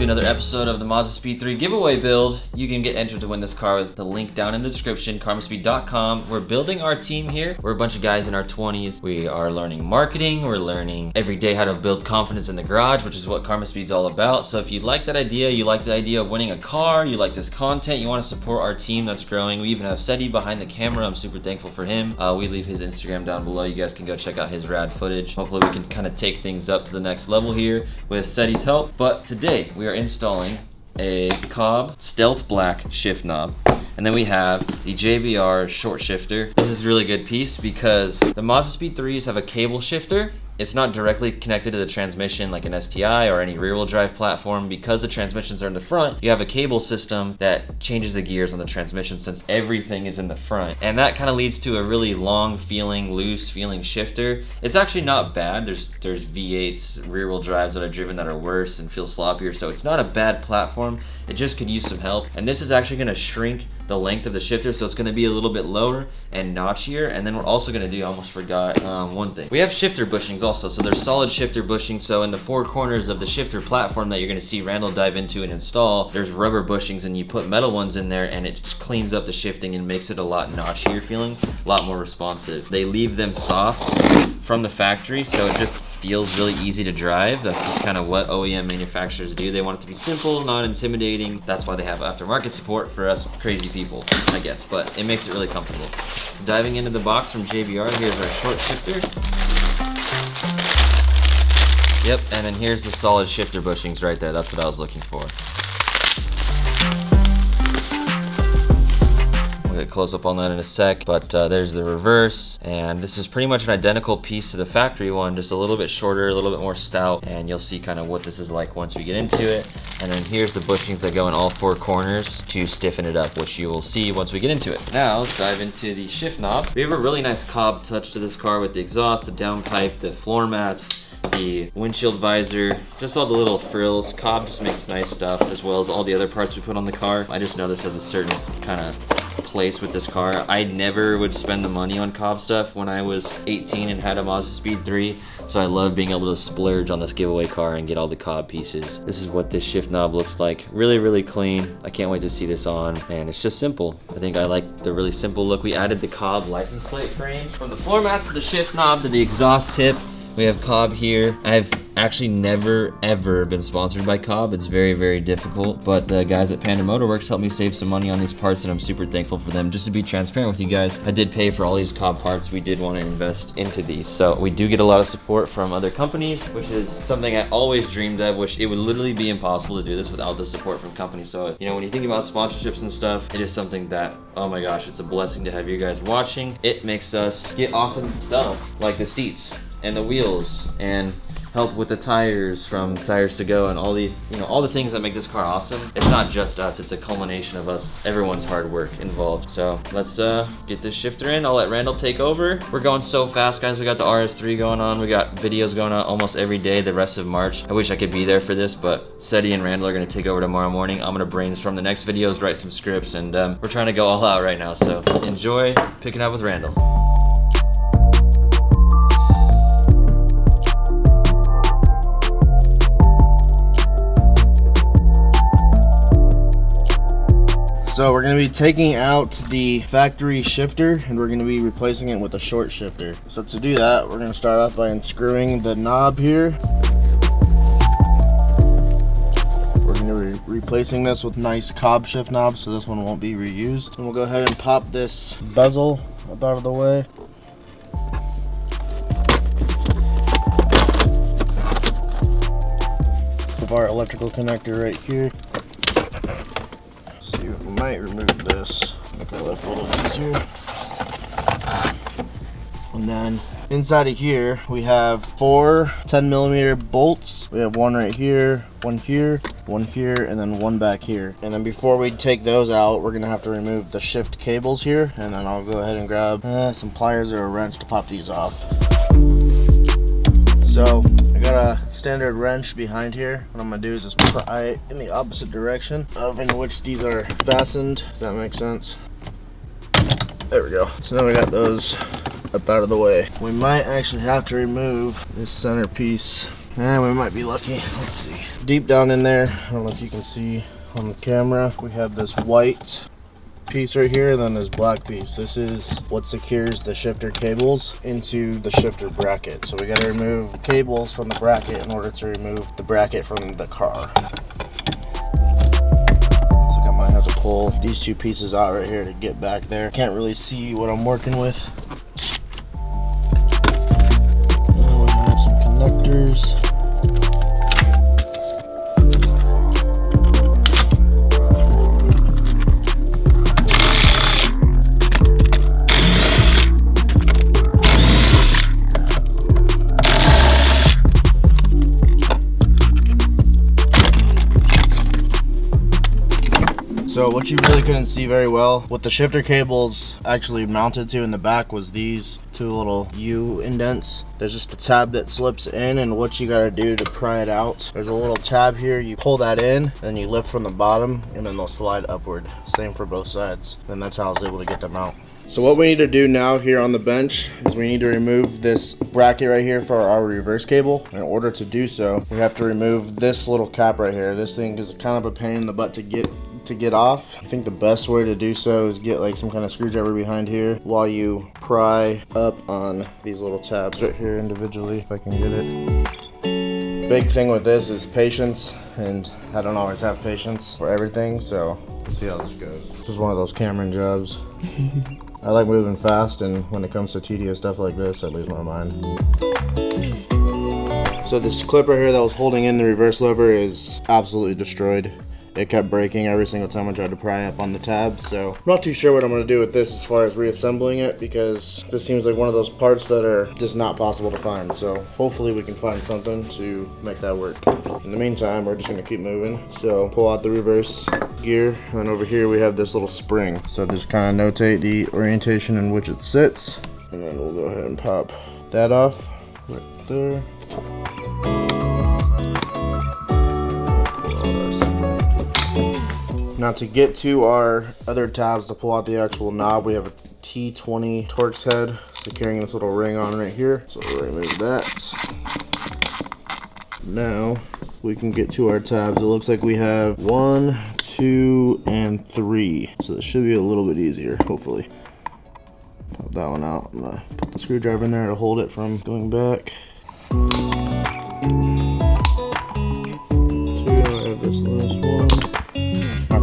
to another episode of the Mazdaspeed3 giveaway build. You can get entered to win this car with the link down in the description, karmaspeed.com. We're building our team here. We're a bunch of guys in our 20s. We are learning marketing. We're learning every day how to build confidence in the garage, which is what Karmaspeed's all about. So if you like that idea, you like the idea of winning a car, you like this content, you want to support our team that's growing. We even have Seti behind the camera. I'm super thankful for him. We leave his Instagram down below. You guys can go check out his rad footage. Hopefully we can kind of take things up to the next level here with Seti's help. But today we are installing a Cobb Stealth Black shift knob. And then we have the JBR short shifter. This is a really good piece because the Mazdaspeed3s have a cable shifter. It's not directly connected to the transmission like an STI or any rear-wheel drive platform. Because the transmissions are in the front, you have a cable system that changes the gears on the transmission since everything is in the front. And that kind of leads to a really long feeling, loose feeling shifter. It's actually not bad. There's V8s, rear-wheel drives that I've driven that are worse and feel sloppier, so it's not a bad platform. It just could use some help. And this is actually gonna shrink the length of the shifter, so it's gonna be a little bit lower and notchier. And then we're also gonna do, I almost forgot one thing. We have shifter bushings also, so there's solid shifter bushings. So in the four corners of the shifter platform that you're gonna see Randall dive into and install, there's rubber bushings, and you put metal ones in there and it just cleans up the shifting and makes it a lot notchier feeling, a lot more responsive. They leave them soft from the factory, so it just feels really easy to drive. That's just kind of what OEM manufacturers do. They want it to be simple, not intimidating. That's why they have aftermarket support for us crazy people, I guess, but it makes it really comfortable. So diving into the box from JBR, here's our short shifter. Yep, and then here's the solid shifter bushings right there. That's what I was looking for. We'll get close up on that in a sec, but there's the reverse, and this is pretty much an identical piece to the factory one, just a little bit shorter, a little bit more stout, and you'll see kind of what this is like once we get into it. And then here's the bushings that go in all four corners to stiffen it up, which you will see once we get into it. Now let's dive into the shift knob. We have a really nice Cobb touch to this car with the exhaust, the downpipe, the floor mats, the windshield visor, just all the little frills. Cobb just makes nice stuff, as well as all the other parts we put on the car. I just know this has a certain kind of place with this car. I never would spend the money on Cobb stuff when I was 18 and had a Mazdaspeed3, so I love being able to splurge on this giveaway car and get all the Cobb pieces. This is what this shift knob looks like. Really, really clean. I can't wait to see this on, and it's just simple. I think I like the really simple look. We added the Cobb license plate frame. From the floor mats to the shift knob to the exhaust tip, we have Cobb here. I've actually never ever been sponsored by Cobb. It's very, very difficult, but the guys at Panda Motorworks helped me save some money on these parts, and I'm super thankful for them. Just to be transparent with you guys, I did pay for all these Cobb parts. We did want to invest into these, so we do get a lot of support from other companies, which is something I always dreamed of, which it would literally be impossible to do this without the support from companies. So, you know, when you think about sponsorships and stuff, it is something that, oh my gosh, it's a blessing to have you guys watching. It makes us get awesome stuff like the seats and the wheels, and help with the tires from Tires to Go, and all these, you know, all the things that make this car awesome. It's not just us, it's a culmination of us, everyone's hard work involved. So let's get this shifter in. I'll let Randall take over. We're going so fast, guys. We got the RS3 going on. We got videos going on almost every day the rest of March. I wish I could be there for this, but Seti and Randall are gonna take over tomorrow morning. I'm gonna brainstorm the next videos, write some scripts, and we're trying to go all out right now. So enjoy picking up with Randall. So we're going to be taking out the factory shifter, and we're going to be replacing it with a short shifter. So to do that, we're going to start off by unscrewing the knob here. We're going to be replacing this with nice Cobb shift knobs, so this one won't be reused. And we'll go ahead and pop this bezel up out of the way. Of our electrical connector right here. We might remove this, make our life a little easier. And then inside of here, we have 4 10mm bolts. We have one right here, one here, and then one back here. And then before we take those out, we're gonna have to remove the shift cables here, and then I'll go ahead and grab some pliers or a wrench to pop these off. So I got a standard wrench behind here. What I'm gonna do is just pry it in the opposite direction of in which these are fastened, if that makes sense. There we go. So now we got those up out of the way. We might actually have to remove this center piece And we might be lucky. Let's see. Deep down in there, I don't know if you can see on the camera, we have this white piece right here, and then this black piece. This is what secures the shifter cables into the shifter bracket. So we got to remove cables from the bracket in order to remove the bracket from the car. So I might have to pull these two pieces out right here to get back there. Can't really see what I'm working with. Now we have some connectors. So what you really couldn't see very well, what the shifter cables actually mounted to in the back was these two little U indents. There's just a tab that slips in, and what you gotta do to pry it out, there's a little tab here, you pull that in, then you lift from the bottom, and then they'll slide upward. Same for both sides. And that's how I was able to get them out. So what we need to do now here on the bench is we need to remove this bracket right here for our reverse cable. In order to do so, we have to remove this little cap right here. This thing is kind of a pain in the butt to get off. I think the best way to do so is get like some kind of screwdriver behind here while you pry up on these little tabs right here individually, if I can get it. Big thing with this is patience, and I don't always have patience for everything, so we'll see how this goes. This is one of those Cameron jobs. I like moving fast, and when it comes to tedious stuff like this, I lose my mind. So this clip right here that was holding in the reverse lever is absolutely destroyed. It kept breaking every single time I tried to pry up on the tabs, so I'm not too sure what I'm going to do with this as far as reassembling it, because this seems like one of those parts that are just not possible to find. So hopefully we can find something to make that work. In the meantime, we're just going to keep moving. So pull out the reverse gear, and then over here we have this little spring. So just kind of notate the orientation in which it sits, and then we'll go ahead and pop that off right there. Now to get to our other tabs to pull out the actual knob, we have a T20 Torx head securing this little ring on right here. So we'll remove that. Now we can get to our tabs. It looks like we have 1, 2, and 3. So this should be a little bit easier, hopefully. Pop that one out. I'm gonna put the screwdriver in there to hold it from going back.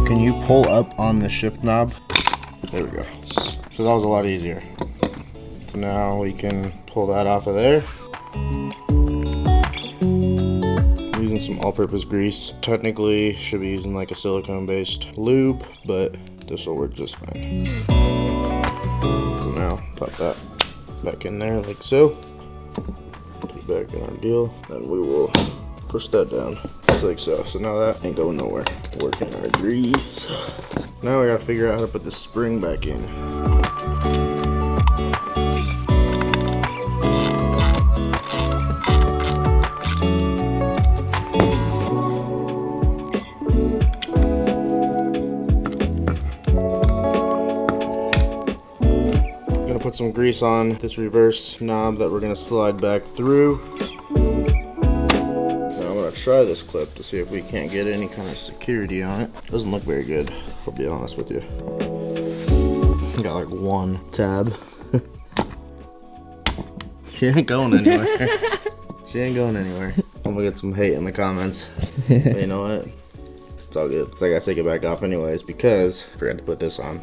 Can you pull up on the shift knob? There we go. So that was a lot easier. So now we can pull that off of there. Using some all-purpose grease. Technically, should be using like a silicone-based lube, but this will work just fine. So now, pop that back in there like so. Put it back in our deal, and we will push that down. Like so. So now that ain't going nowhere. Working our grease. Now we gotta figure out how to put the spring back in. I'm gonna put some grease on this reverse knob that we're gonna slide back through. Try this clip to see if we can't get any kind of security on it. Doesn't look very good, I'll be honest with you. Got like one tab. She ain't going anywhere. She ain't going anywhere. I'm gonna get some hate in the comments. But you know what? It's all good. So I gotta take it back off anyways because I forgot to put this on.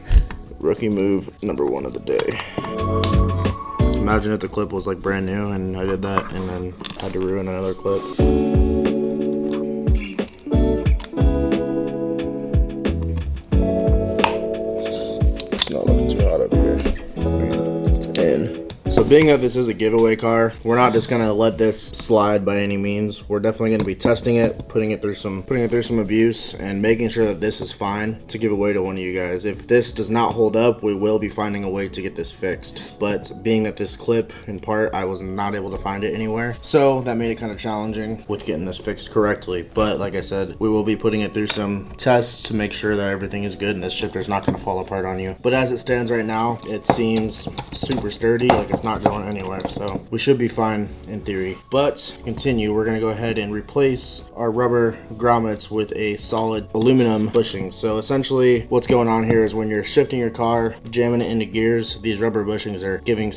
Rookie move number 1 of the day. Imagine if the clip was like brand new and I did that and then had to ruin another clip. So being that this is a giveaway car, we're not just gonna let this slide by any means. We're definitely gonna be testing it, putting it through some abuse, and making sure that this is fine to give away to one of you guys. If this does not hold up, we will be finding a way to get this fixed. But being that this clip, in part, I was not able to find it anywhere, so that made it kind of challenging with getting this fixed correctly. But like I said, we will be putting it through some tests to make sure that everything is good and this shifter's not gonna fall apart on you. But as it stands right now, it seems super sturdy, like it's not going anywhere, so we should be fine in theory. But continue, we're gonna go ahead and replace our rubber grommets with a solid aluminum bushing. So essentially what's going on here is when you're shifting your car, jamming it into gears, these rubber bushings are giving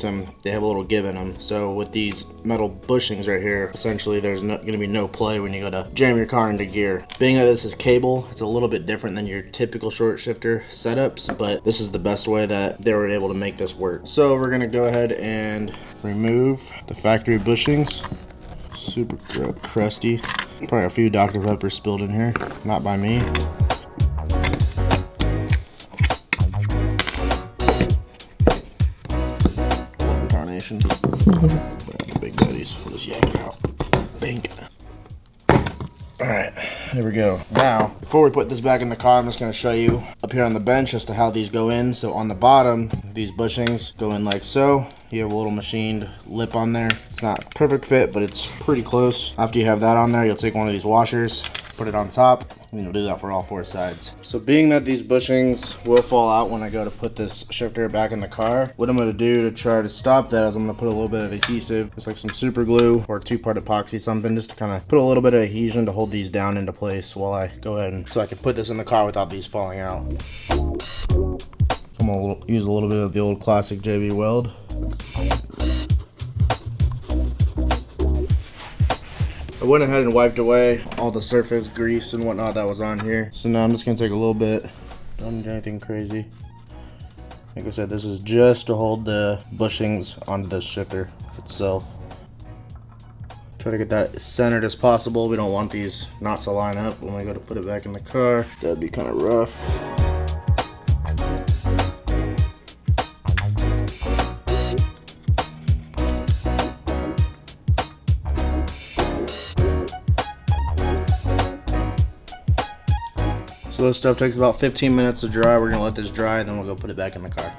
they have a little give in them. So with these metal bushings right here, essentially there's gonna be no play when you go to jam your car into gear. Being that this is cable, it's a little bit different than your typical short shifter setups, but this is the best way that they were able to make this work. So we're gonna go ahead and remove the factory bushings. Super crusty. Probably a few Dr. Pepper spilled in here, not by me. Carnation. Big buddies. We'll just yank it out. Bink. Alright, there we go. Now, before we put this back in the car, I'm just going to show you up here on the bench as to how these go in. So on the bottom, these bushings go in like so. You have a little machined lip on there. It's not a perfect fit, but it's pretty close. After you have that on there, you'll take one of these washers, put it on top, and you'll do that for all 4 sides. So being that these bushings will fall out when I go to put this shifter back in the car, what I'm going to do to try to stop that is I'm going to put a little bit of adhesive, just like some super glue or 2-part epoxy, something, just to kind of put a little bit of adhesion to hold these down into place while I go ahead and so I can put this in the car without these falling out. I'm going to use a little bit of the old classic JB Weld. I went ahead and wiped away all the surface grease and whatnot that was on here. So now I'm just gonna take a little bit. Don't do anything crazy. Like I said, this is just to hold the bushings onto this shifter itself. Try to get that as centered as possible. We don't want these knots to line up when we go to put it back in the car. That'd be kind of rough. So this stuff takes about 15 minutes to dry. We're gonna let this dry and then we'll go put it back in the car.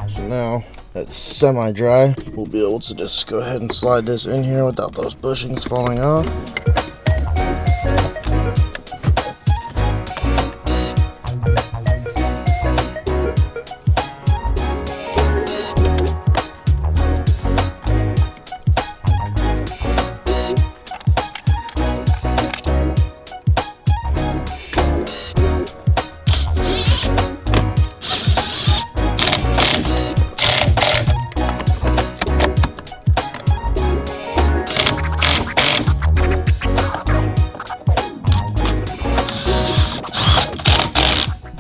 So now that's semi-dry. We'll be able to just go ahead and slide this in here without those bushings falling off.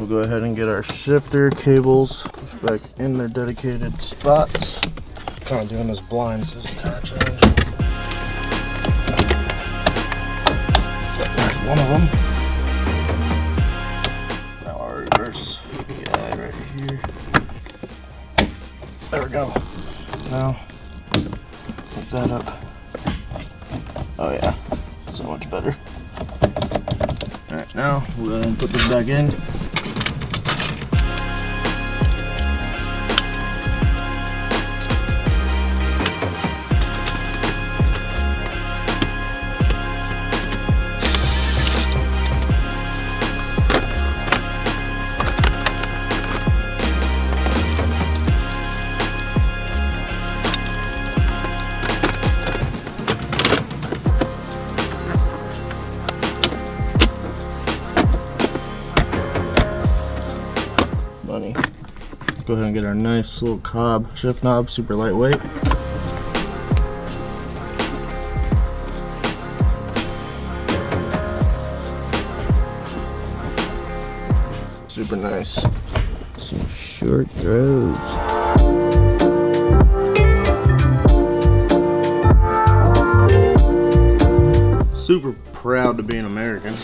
Go ahead and get our shifter cables pushed back in their dedicated spots. Kind of doing this blind, so this is kind of challenging. There's one of them. Now our reverse guy right here. There we go. Now, hook that up. Oh yeah, so much better. Alright, now we'll go ahead and put this back in. Let's go ahead and get our nice little cob shift knob, super lightweight. Super nice. Some short throws. Super proud to be an American.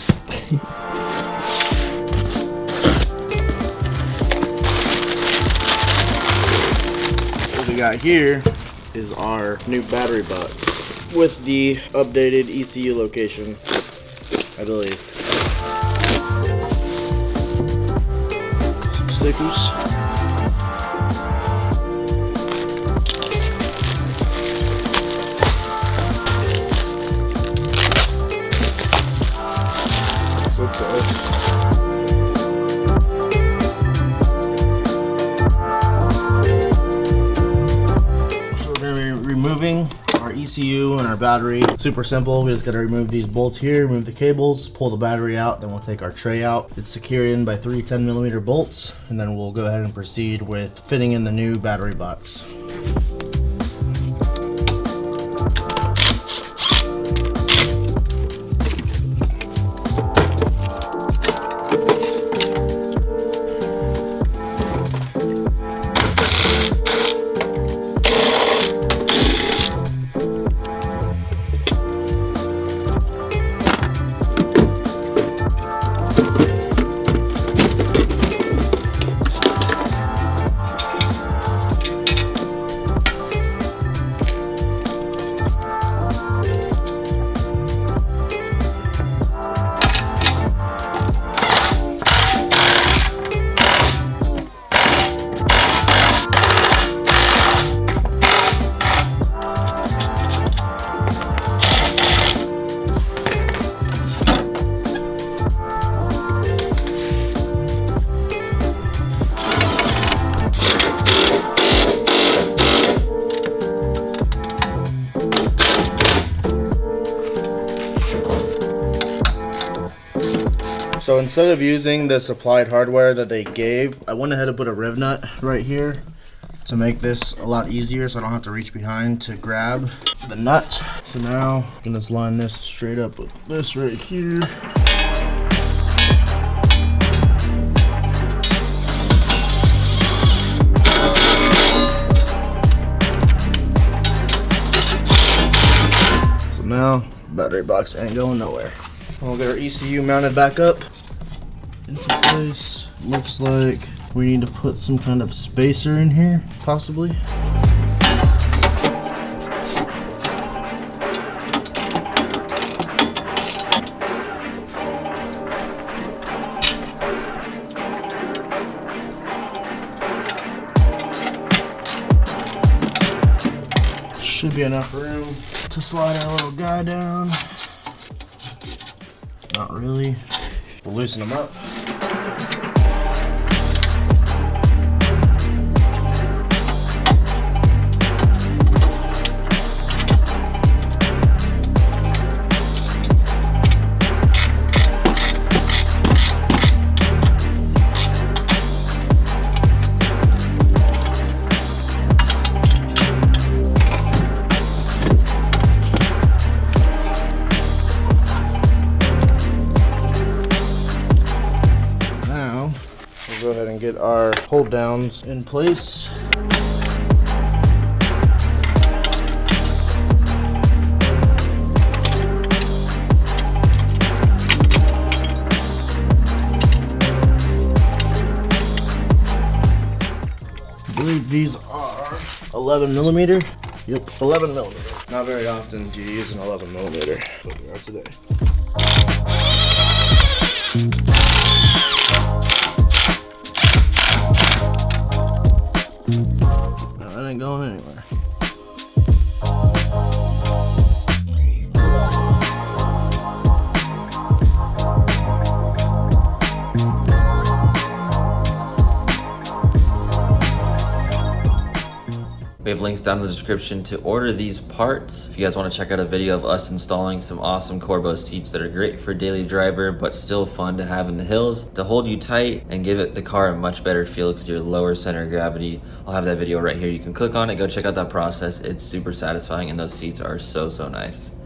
What we got here is our new battery box with the updated ECU location, I believe. Some stickers. So close. ECU and our battery. Super simple. We just gotta remove these bolts here, remove the cables, pull the battery out, then we'll take our tray out. It's secured in by 3 10mm bolts, and then we'll go ahead and proceed with fitting in the new battery box. So instead of using the supplied hardware that they gave, I went ahead and put a riv nut right here to make this a lot easier so I don't have to reach behind to grab the nut. So now I'm gonna just line this straight up with this right here. So now battery box ain't going nowhere. We'll get our ECU mounted back up into place. Looks like we need to put some kind of spacer in here, possibly. Should be enough room to slide our little guy down. Not really. We'll loosen them up. Go ahead and get our hold downs in place. I believe these are 11mm. Yep, 11mm. Not very often do you use an 11mm, but we are today. That ain't going anywhere. We have links down in the description to order these parts. If you guys want to check out a video of us installing some awesome Corbeau seats that are great for daily driver, but still fun to have in the hills, to hold you tight and give the car a much better feel because you're lower center of gravity. I'll have that video right here. You can click on it, go check out that process. It's super satisfying and those seats are so nice.